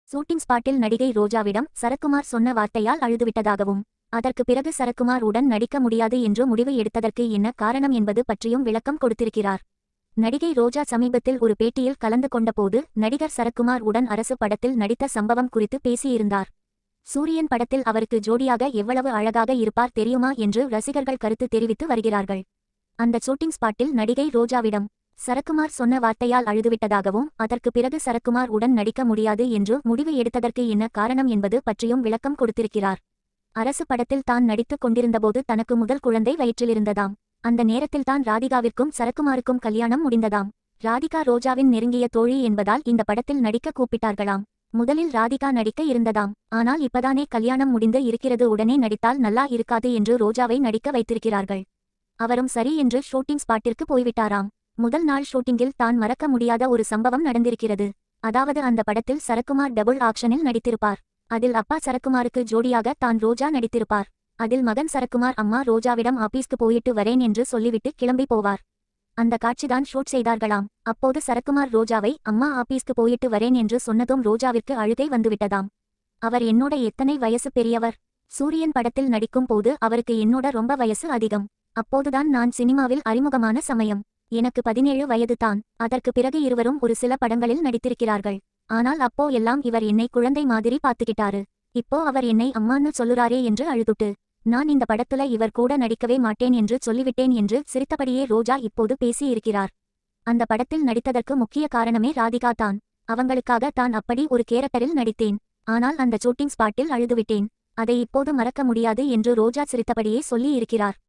Shooting ஸ்பாட்டில் நடிகை ரோஜாவிடம் சரத்குமார் சொன்ன வார்த்தையால் அழுதுவிட்டதாகவும் அதற்கு பிறகு சரத்குமார் உடன் நடிக்க முடியாது என்று முடிவு எடுத்ததற்கு என்ன காரணம் என்பது பற்றியும் விளக்கம் கொடுத்திருக்கிறார். நடிகை ரோஜா சமீபத்தில் ஒரு பேட்டியில் கலந்து கொண்டபோது நடிகர் சரத்குமார் உடன் அரசு படத்தில் நடித்த சம்பவம் குறித்து பேசியிருந்தார். சூரியன் படத்தில் அவருக்கு ஜோடியாக எவ்வளவு அழகாக இருப்பார் தெரியுமா என்று ரசிகர்கள் கருத்து தெரிவித்து வருகிறார்கள். அந்த ஷூட்டிங் ஸ்பாட்டில் நடிகை ரோஜாவிடம் சரத்குமார் சொன்ன வார்த்தையால் அழுதுவிட்டதாகவும் அதற்கு பிறகு சரத்குமார் உடன் நடிக்க முடியாது என்று முடிவு எடுத்ததற்கு என்ன காரணம் என்பது பற்றியும் விளக்கம் கொடுத்திருக்கிறார். அரசு படத்தில் தான் நடித்துக் கொண்டிருந்தபோது தனக்கு முதல் குழந்தை வயிற்றிலிருந்ததாம். அந்த நேரத்தில்தான் ராதிகாவிற்கும் சரத்குமாருக்கும் கல்யாணம் முடிந்ததாம். ராதிகா ரோஜாவின் நெருங்கிய தோழி என்பதால் இந்த படத்தில் நடிக்க கூப்பிட்டார்களாம். முதலில் ராதிகா நடிக்க இருந்ததாம். ஆனால் இப்பதானே கல்யாணம் முடிந்து இருக்கிறது, உடனே நடித்தால் நல்லா இருக்காது என்று ரோஜாவை நடிக்க வைத்திருக்கிறார்கள். அவரும் சரி என்று ஷூட்டிங் ஸ்பாட்டிற்கு போய்விட்டாராம். முதல் நாள் ஷூட்டிங்கில் தான் மறக்க முடியாத ஒரு சம்பவம் நடந்திருக்கிறது. அதாவது அந்த படத்தில் சரத்குமார் டபுள் ஆக்ஷனில் நடித்திருப்பார். அதில் அப்பா சரத்குமாருக்கு ஜோடியாக தான் ரோஜா நடித்திருப்பார். அதில் மகன் சரத்குமார் அம்மா ரோஜாவிடம் ஆபீஸ்க்கு போயிட்டு வரேன் என்று சொல்லிவிட்டு கிளம்பி போவார். அந்த காட்சிதான் ஷூட் செய்தார்களாம். அப்போது சரத்குமார் ரோஜாவை அம்மா ஆபீஸ்க்கு போயிட்டு வரேன் என்று சொன்னதும் ரோஜாவிற்கு அழுகை வந்துவிட்டதாம். அவர் என்னோட எத்தனை வயசு பெரியவர், சூரியன் படத்தில் நடிக்கும் போது அவருக்கு என்னோட ரொம்ப வயசு அதிகம். அப்போதுதான் நான் சினிமாவில் அறிமுகமான சமயம். எனக்கு 17 வயது தான். அதற்கு பிறகு இருவரும் ஒரு சில படங்களில் நடித்திருக்கிறார்கள். ஆனால் அப்போ எல்லாம் இவர் என்னை குழந்தை மாதிரி பாத்துக்கிட்டாரு. இப்போ அவர் என்னை அம்மான்னு சொல்லுறாரே என்று அழுதுட்டு நான் இந்த படத்துல இவர் கூட நடிக்கவே மாட்டேன் என்று சொல்லிவிட்டேன் என்று சிரித்தபடியே ரோஜா இப்போது பேசியிருக்கிறார். அந்த படத்தில் நடித்ததற்கு முக்கிய காரணமே ராதிகா தான். அவங்களுக்காக தான் அப்படி ஒரு கேரக்டரில் நடித்தேன். ஆனால் அந்த ஷூட்டிங் ஸ்பாட்டில் அழுதுவிட்டேன். அதை இப்போது மறக்க முடியாது என்று ரோஜா சிரித்தபடியே சொல்லி இருக்கிறார்.